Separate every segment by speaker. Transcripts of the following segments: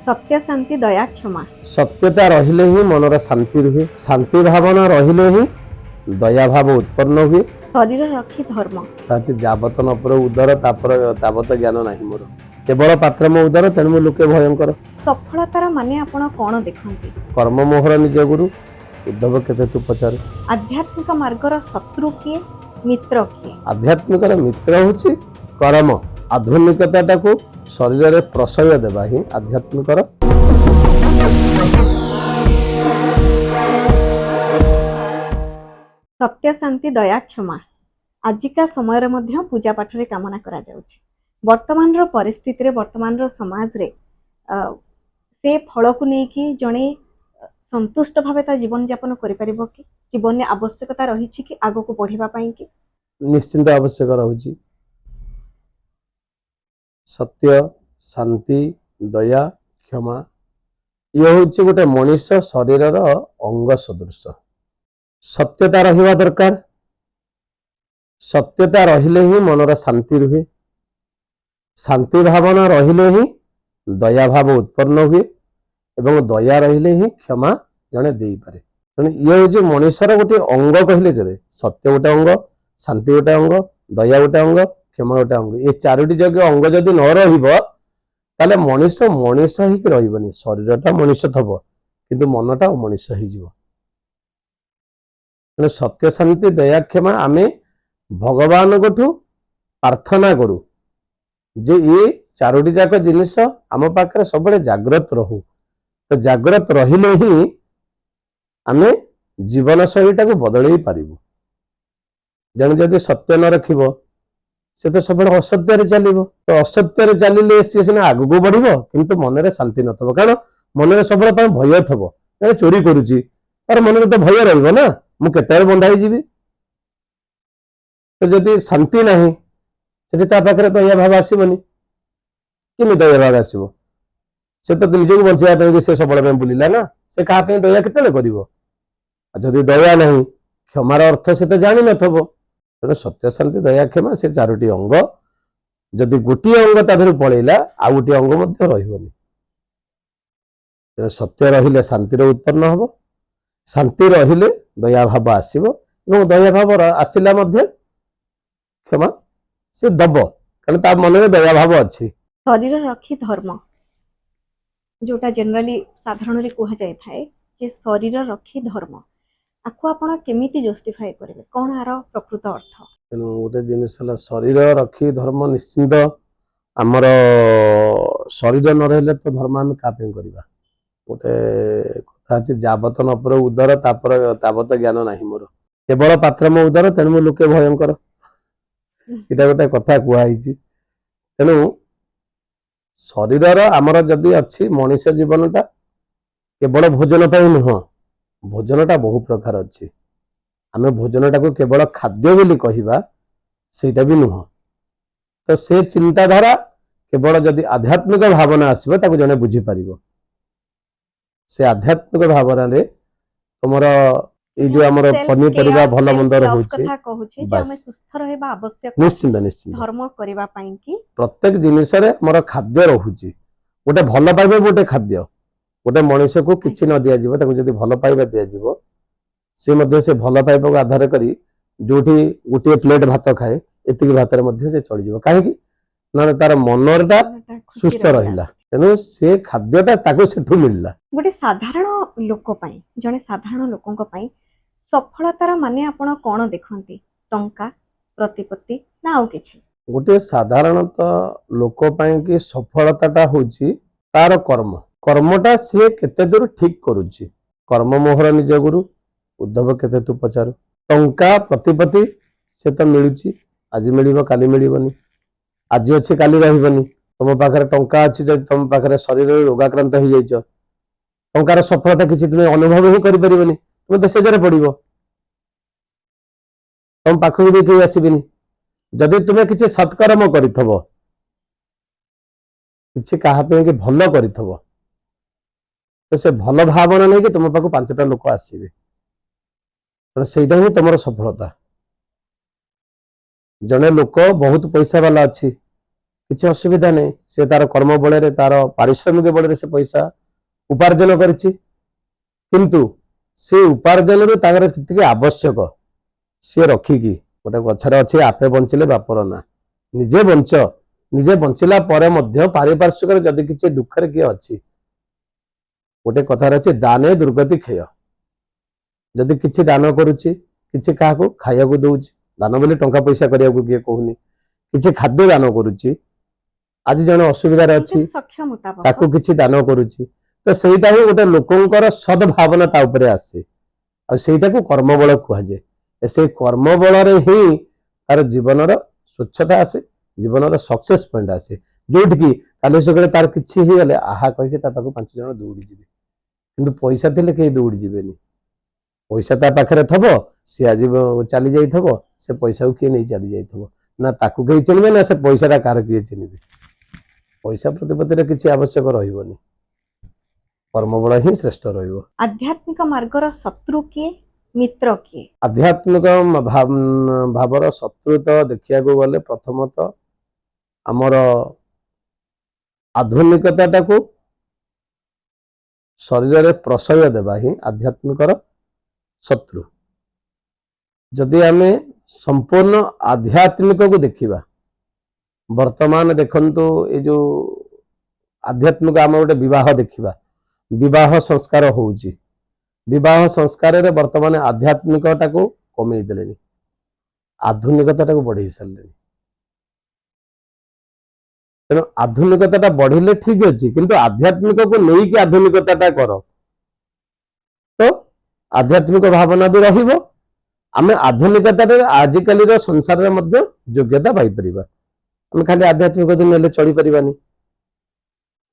Speaker 1: सत्य शांति दया क्षमा।
Speaker 2: सत्यता रहिले ही मनर शांति रुहे, शांति भावना रहिले ही दया भाव उत्पन्न हुए।
Speaker 1: शरीर रखी धर्म।
Speaker 2: ताचे जाबत न पर उदर ताबत ज्ञान नाही मोर, केवल पात्र मो उदर तेणु लोके भयंकर।
Speaker 1: सफलतार माने आपण कोन देखंती?
Speaker 2: कर्म मोहर निज गुरु, उद्धव केते तू पचार।
Speaker 1: आध्यात्मिक मार्गर शत्रु किए, मित्र किए?
Speaker 2: आध्यात्मिक मित्र होची कर्म, आधुनिकता को शरीर में प्रशय देवा ही आध्यात्मिक।
Speaker 1: सत्य शांति दया क्षमा आजिका समय मध्य पूजा पाठ रे कामना करा जाउछि। वर्तमान रो परिस्थिति रे, वर्तमान रो समाज रे से फल को नहीं कि जने संतुष्ट भावे ता जीवन यापन करि परिबो कि? जीवन में आवश्यकता रही छि कि आगो को बढ़िबा पई कि?
Speaker 2: निश्चिंत आवश्यक रहुछि। सत्य शांति दया क्षमा ये होछि गोटे मनुष्य शरीर अंग सदृश। सत्यता रहिबा दरकार। सत्यता रहिले ही मनर शांति रुहे, शांति भावना रहिले ही दया भाव उत्पन्न हुए एवं दया रहिले ही क्षमा जने देई पारे। तेणु ये होछि मनुष्यर गोटे अंग कहले चले। सत्य गोटे अंग, शांति गोटे अंग, दया गोटे अंग, क्षमा गोटे अंग। ये चारोटी जगह अंग जदि न रहिबो ताले मनुष्य मनुष्य ही रहिबनी। शरीरटा मनुष्य थबो किंतु मनटा मनुष्य ही जीवो। तेणु सत्य शांति दया क्षमा आमे भगवान को प्रार्थना करू जे ये चारोटी जाक जिनिस आम पाखे सब जाग्रत रहू। तो जाग्रत रहिले ही आमे जीवन शैलीटा को बदल पारिबु। जन जदि सत्य न रखिबो से तो सब असत्य चलो। तो असत्य चलिले सी सीना आग को बढ़िबो किंतु मन में शांति नथबो। कारण मन में सब भय थबो। चोरी करुची तार मन में तो भय रहिबो ना, मु केते बंधाई जीवी। तो जदि शांति नहीं सेठी ता पाखरे दया भाव आसीबनी। किमि दया भाव आसीबो? से तो निजको बंचाइबा ପାଇଁ से सबल ପାଇଁ बुलिला ना, से कहा ପାଇଁ दया केतेले करिवो? जदि दया नहीं क्षमार अर्थ से तो जानि नथबो। तेणु सत्य शांति दया क्षमा से चारोटी अंग जदि गोटी अंग ताधर पळैला आ गोटी अंग मध्य रहिबनी। तेणु सत्य रहिले शांतिर उत्पन्न हबो, शांति रहिले दया भाव आसीबो एवं दया भाव आसिला मध्य क्षमा से दब कारण ता मन में दया भाव अच्छी।
Speaker 1: शरीर रखी धर्म जोटा जनरली साधारण रे कहा जाय थाए जे शरीर रखी धर्म आको आपण केमिति जस्टिफाई करिवे? कोन आरो प्रकृत अर्थ?
Speaker 2: तेणु गोटे जिनिस शरीर रखी धर्म निश्चिंत। आमर शरीर न रहिले तो धर्म आम का करवा? गोटे कथा अच्छे जाबत न पर उदर ताबत ज्ञान नाही मोर, केवल पात्र मो उदर तेणु लोके भयंकर। इटा गोटे कथा कहई। तेणु शरीर आमर जदि अच्छी मनुष्य जीवनटा केवल भोजन पर नुह, भोजनटा बहु प्रकार अच्छी। आम भोजनटा को केवल खाद्य बोली कहवा सेटा भी नुह। तो से चिंताधारा केवल जदि आध्यात्मिक भावना आसो ताको जने बुझी पारिबो। से आध्यात्मिक भावना रे तुमर ये जो हमर पनीपरिया भल मंद रहउछि
Speaker 1: सुस्थ रहबा आवश्यक।
Speaker 2: निश्चिंत निश्चिंत
Speaker 1: धर्म करबा पई कि
Speaker 2: प्रत्येक जिनिस रे हमर खाद्य रहउछि। गोटे भल पाइबा गोटे खाद्य, गोटे मनुष्य को किछि न दिया जिवो ताको जदि भल पाइबा दिया जिवो से मध्य से भल पाइबा को आधार करी जोठी गोटे प्लेट भात खाए एतिक भात रे मध्य से चली जिवो। काहे कि ना तार मनरटा सुस्थ रहिला। तेणु से खाद्यटा ताको सेठु मिलला।
Speaker 1: गोटे साधारण लोक पई, जने साधारण लोकंक पई सफलतार माने आपण कोन देखंती? टंका, प्रतिपत्ति ना आउ किछि?
Speaker 2: गोटे साधारणतः लोक पई कि सफलताटा होची तार कर्म। कर्मटा से केते दूर ठीक करूची। कर्म मोहर निज गुरु, उद्धव केते तू पचार। टंका प्रतिपत्ति से तो मिलुची, आज मिलिबो काली मिलिबनी, आज अच्छे काली रहिबनी। तुम पाखे टंका अच्छी जब तुम पाखे शरीर रोगाक्रांत हो जाइछ, टंकार सफलता किसी तुम अनुभव ही कर परिबनी। तुम तो सेजरे पड़िबो, तुम पाखक भी केही आसीबिनी। जदि तुम किसी सत्कर्म करिथबो, किसी कहा पे कि भल करिथबो, तो से भल भावना नहीं कि तुम पाखु पांचटा लोक आसीबे। तो सेटा ही तुमर सफलता। जने लोक बहुत पैसा वाला अच्छी କିଛି ଅସୁବିଧା ନାହିଁ, ସେ ତାର କର୍ମ ବଳରେ ତାର ପାରିଶ୍ରମିକ ବଳରେ ସେ ପଇସା ଉପାର୍ଜନ କରିଛି, କିନ୍ତୁ ସେ ଉପାର୍ଜନରୁ ତାଙ୍କର ଯେତିକି ଆବଶ୍ୟକ ସିଏ ରଖିକି, ଗୋଟେ ଗଛରେ ଅଛି ଆପେ ବଞ୍ଚିଲେ ବାପର ନା, ନିଜେ ବଞ୍ଚ, ନିଜେ ବଞ୍ଚିଲା ପରେ ମଧ୍ୟ ପାରିପାର୍ଶ୍ୱିକରେ ଯଦି କିଛି ଦୁଃଖରେ କିଏ ଅଛି, ଗୋଟେ କଥାରେ ଅଛି ଦାନେ ଦୁର୍ଗତି କ୍ଷୟ। ଯଦି କିଛି ଦାନ କରୁଛି, କିଛି କାହାକୁ ଖାଇବାକୁ ଦଉଛି, ଦାନ ବୋଲି ଟଙ୍କା ପଇସା କରିବାକୁ କିଏ କହୁନି, କିଛି ଖାଦ୍ୟ ଦାନ କରୁଛି, ଆଜି ଜଣେ ଅସୁବିଧାରେ ଅଛି
Speaker 1: ନିଜ ସକ୍ଷମ ମୁତାବକ
Speaker 2: ତାକୁ କିଛି ଦାନ କରୁଛି, ତ ସେଇଟା ହିଁ ଗୋଟେ ଲୋକଙ୍କର ସଦ୍ଭାବନା ତା ଉପରେ ଆସେ, ଆଉ ସେଇଟାକୁ କର୍ମବଳ କୁହାଯାଏ। ସେଇ କର୍ମବଳରେ ହିଁ ତାର ଜୀବନର ସ୍ୱଚ୍ଛତା ଆସେ, ଜୀବନର ସକ୍ସେସ୍ ପଏଣ୍ଟ ଆସେ, ଯୋଉଠିକି କାଲି ସକାଳେ ତାର କିଛି ହେଇଗଲେ ଆହା କହିକି ତା ପାଖକୁ 5 ଜଣ ଦୌଡ଼ି ଯିବେ, କିନ୍ତୁ ପଇସା ଥିଲେ କେହି ଦୌଡ଼ି ଯିବେନି। ପଇସା ତା ପାଖରେ ଥବ, ସିଏ ଆଜି ଚାଲି ଯାଇଥିବ, ସେ ପଇସାକୁ କିଏ ନେଇ ଚାଲି ଯାଇଥିବ, ନା ତାକୁ କେହି ଚିହ୍ନିବେ ନା ସେ ପଇସାଟା କାହାର କିଏ ଚିହ୍ନିବେ। ପଇସା ପ୍ରତିପତ୍ତିରେ କିଛି ଆବଶ୍ୟକ ରହିବନି, କର୍ମବଳ ହିଁ ଶ୍ରେଷ୍ଠ ରହିବ।
Speaker 1: ଆଧ୍ୟାତ୍ମିକ ମାର୍ଗର ଶତ୍ରୁ କିଏ, ମିତ୍ର କିଏ?
Speaker 2: ଆଧ୍ୟାତ୍ମିକ ଭାବର ଶତ୍ରୁ ତ ଦେଖିବାକୁ ଗଲେ ପ୍ରଥମତଃ ଆମର ଆଧୁନିକତାଟାକୁ ଶରୀରରେ ପ୍ରଶୟ ଦେବା ହିଁ ଆଧ୍ୟାତ୍ମିକର ଶତ୍ରୁ। ଯଦି ଆମେ ସମ୍ପୂର୍ଣ୍ଣ ଆଧ୍ୟାତ୍ମିକକୁ ଦେଖିବା, ବର୍ତ୍ତମାନ ଦେଖନ୍ତୁ ଏଇ ଯୋଉ ଆଧ୍ୟାତ୍ମିକ ଆମେ ଗୋଟେ ବିବାହ ଦେଖିବା, ବିବାହ ସଂସ୍କାର ହଉଛି, ବିବାହ ସଂସ୍କାରରେ ବର୍ତ୍ତମାନ ଆଧ୍ୟାତ୍ମିକଟାକୁ କମେଇ ଦେଲେଣି, ଆଧୁନିକତାଟାକୁ ବଢେଇ ସାରିଲେଣି। ତେଣୁ ଆଧୁନିକତାଟା ବଢିଲେ ଠିକ ଅଛି, କିନ୍ତୁ ଆଧ୍ୟାତ୍ମିକକୁ ନେଇକି ଆଧୁନିକତାଟା କର, ତ ଆଧ୍ୟାତ୍ମିକ ଭାବନା ବି ରହିବ, ଆମେ ଆଧୁନିକତାରେ ଆଜିକାଲିର ସଂସାରରେ ମଧ୍ୟ ଯୋଗ୍ୟତା ପାଇପାରିବା। ଆମେ ଖାଲି ଆଧ୍ୟାତ୍ମିକ ନେଲେ ଚଳିପାରିବାନି,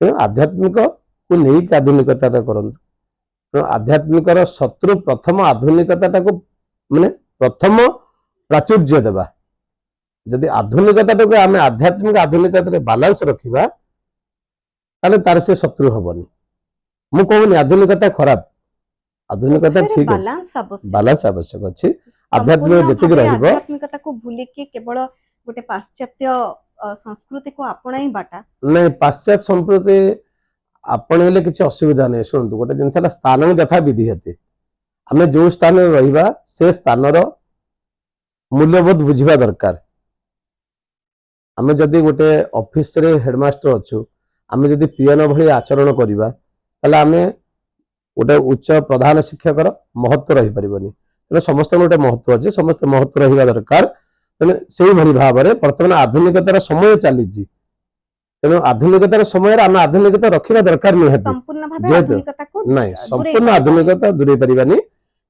Speaker 2: ତେଣୁ ଆଧ୍ୟାତ୍ମିକକୁ ନେଇକି ଆଧୁନିକତାଟା କରନ୍ତୁ। ତେଣୁ ଆଧ୍ୟାତ୍ମିକର ଶତ୍ରୁ ପ୍ରଥମ ଆଧୁନିକତାଟାକୁ ମାନେ ପ୍ରଥମ ପ୍ରାଚୁର୍ଯ୍ୟ ଦେବା। ଯଦି ଆଧୁନିକତାଟାକୁ ଆମେ ଆଧ୍ୟାତ୍ମିକ ବାଲାନ୍ସ ରଖିବା, ତାହେଲେ ତାର ସେ ଶତ୍ରୁ ହବନି। ମୁଁ କହୁନି ଆଧୁନିକତା ଖରାପ, ଆଧୁନିକତା
Speaker 1: ଉଭୟରେ
Speaker 2: ଠିକ ଅଛି,
Speaker 1: ବାଲାନ୍ସ ଆବଶ୍ୟକ।
Speaker 2: ବାଲାନ୍ସ ଆବଶ୍ୟକ ଅଛି। ଆଧ୍ୟାତ୍ମିକ
Speaker 1: ସମ୍ପୂର୍ଣ୍ଣ
Speaker 2: ଯେତିକି
Speaker 1: ଭାବେ
Speaker 2: ରହିବ,
Speaker 1: ଆଧ୍ୟାତ୍ମିକତାକୁ ଭୁଲିକି କେବଳ ଗୋଟେ ପାଶ୍ଚାତ୍ୟ ସଂସ୍କୃତିକୁ ଆପଣାଇବାଟା
Speaker 2: ନାଇଁ ପାଶ୍ଚାତ୍ୟ ସମ୍ପ୍ରତି ଆପଣେଇଲେ କିଛି ଅସୁବିଧା ନାହିଁ। ଶୁଣନ୍ତୁ, ଗୋଟେ ଜିନିଷ ହେଲା ସ୍ଥାନ ଯଥା ବିଧିହତେ, ଆମେ ଯୋଉ ସ୍ଥାନରେ ରହିବା ସେ ସ୍ଥାନର ମୂଲ୍ୟବୋଧ ବୁଝିବା ଦରକାର। ଆମେ ଯଦି ଗୋଟେ ଅଫିସରେ ହେଡମାଷ୍ଟର ଅଛୁ, ଆମେ ଯଦି ପିଅନ ଭଳି ଆଚରଣ କରିବା, ତାହେଲେ ଆମେ ଗୋଟେ ଉଚ୍ଚ ପ୍ରଧାନ ଶିକ୍ଷକର ମହତ୍ଵ ରହିପାରିବନି। ତେଣୁ ସମସ୍ତଙ୍କର ଗୋଟେ ମହତ୍ଵ ଅଛି, ସମସ୍ତେ ମହତ୍ଵ ରହିବା ଦରକାର। ତେଣୁ ସେଇଭଳି ଭାବରେ ବର୍ତ୍ତମାନ ଆଧୁନିକତାର ସମୟ ଚାଲିଛି, ତେଣୁ ଆଧୁନିକତାର ସମୟରେ ଆମେ ଆଧୁନିକତା ରଖିବା ଦରକାର ନିହାତି,
Speaker 1: ସମ୍ପୂର୍ଣ୍ଣ ଭାବେ
Speaker 2: ଯେହେତୁ
Speaker 1: ଆଧୁନିକତାକୁ
Speaker 2: ନାଇଁ
Speaker 1: ଦୂରେଇ
Speaker 2: ସମ୍ପୂର୍ଣ୍ଣ
Speaker 1: ପାରିବାନି।
Speaker 2: ଆଧୁନିକତା ଦୂରେଇ ପାରିବାନି,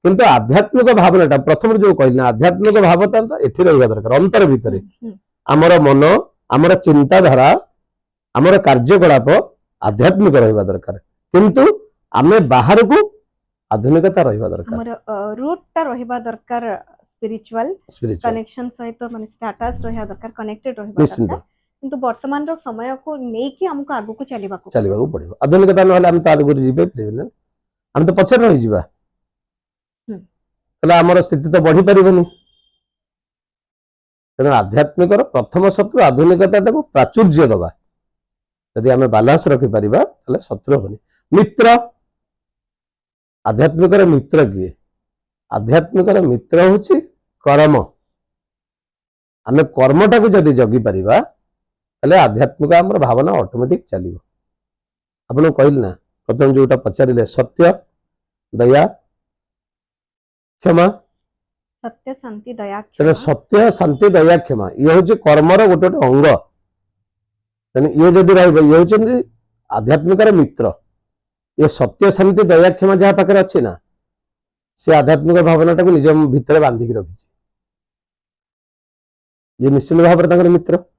Speaker 2: କିନ୍ତୁ ଆଧ୍ୟାତ୍ମିକ ଭାବନାଟା ପ୍ରଥମରୁ ଯୋଉ କହିଲି ନା, ଆଧ୍ୟାତ୍ମିକ ଭାବଟା ଏଠି ରହିବା ଦରକାର, ଅନ୍ତର ଭିତରେ ଆମର ମନ, ଆମର ଚିନ୍ତାଧାରା, ଆମର କାର୍ଯ୍ୟକଳାପ ଆଧ୍ୟାତ୍ମିକ ରହିବା ଦରକାର, କିନ୍ତୁ ଆମେ ବାହାରକୁ ଆଧୁନିକତା ରହିବା ଦରକାର।
Speaker 1: ଆମର ରୁଟ୍ ଟା ରହିବା ଦରକାର ସ୍ପିରିଚୁଆଲ
Speaker 2: ସ୍ପିରିଚୁଆଲ
Speaker 1: କନେକ୍ସନ ସହିତ, ମାନେ ଷ୍ଟାଟସ ରହିବା ଦରକାର, କନେକ୍ଟେଡ ରହିବା
Speaker 2: ନିଶ୍ଚିନ୍ତ
Speaker 1: ଦରକାର। କିନ୍ତୁ ବର୍ତ୍ତମାନର ସମୟକୁ ନେଇକି ଆମକୁ ଆଗକୁ ଚାଲିବାକୁ
Speaker 2: ପଡିବ। ଆଧୁନିକତା ନହେଲେ ଆମେ ତ ଆଗକୁ ଯିବେ ପାରିବେନି, ଆମେ ତ ପଛରେ ରହିଯିବା, ତାହେଲେ ଆମର ସ୍ଥିତି ତ ବଢିପାରିବନି। ତେଣୁ ଆଧ୍ୟାତ୍ମିକର ପ୍ରଥମ ଶତ୍ରୁ ଆଧୁନିକତାଟାକୁ ପ୍ରାଚୁର୍ଯ୍ୟ ଦେବା। ଯଦି ଆମେ ବାଲାନ୍ସ ରଖିପାରିବା ତାହେଲେ ଶତ୍ରୁ ହବନି। ମିତ୍ର, ଆଧ୍ୟାତ୍ମିକର ମିତ୍ର କିଏ? ଆଧ୍ୟାତ୍ମିକର ମିତ୍ର ହଉଛି କର୍ମ। ଆମେ କର୍ମଟାକୁ ଯଦି ଜଗି ପାରିବା, ତାହେଲେ ଆଧ୍ୟାତ୍ମିକ ଆମର ଭାବନା ଅଟୋମେଟିକ ଚାଲିବ। ଆପଣଙ୍କୁ କହିଲି ନା, ପ୍ରଥମେ ଯୋଉଟା ପଚାରିଲେ ସତ୍ୟ, ଦୟା, କ୍ଷମା,
Speaker 1: ସତ୍ୟ, ଶାନ୍ତି, ଦୟା,
Speaker 2: ତେଣୁ
Speaker 1: କ୍ଷମା।
Speaker 2: ସତ୍ୟ, ଶାନ୍ତି, ଦୟା, କ୍ଷମା ଇଏ ହଉଛି କର୍ମର ଗୋଟେ ଗୋଟେ ଅଙ୍ଗ। ତେଣୁ ଇଏ ଯଦି ରହିବ, ଇଏ ହଉଛନ୍ତି ଆଧ୍ୟାତ୍ମିକର ମିତ୍ର। ଏ ସତ୍ୟ, ଶାନ୍ତି, ଦୟା, କ୍ଷମା ଯାହା ପାଖରେ ଅଛି ନା, ସେ ଆଧ୍ୟାତ୍ମିକ ଭାବନାଟାକୁ ନିଜ ଭିତରେ ବାନ୍ଧିକି ରଖିଛି, ଇଏ ନିଶ୍ଚିତ ଭାବରେ ତାଙ୍କର ମିତ୍ର।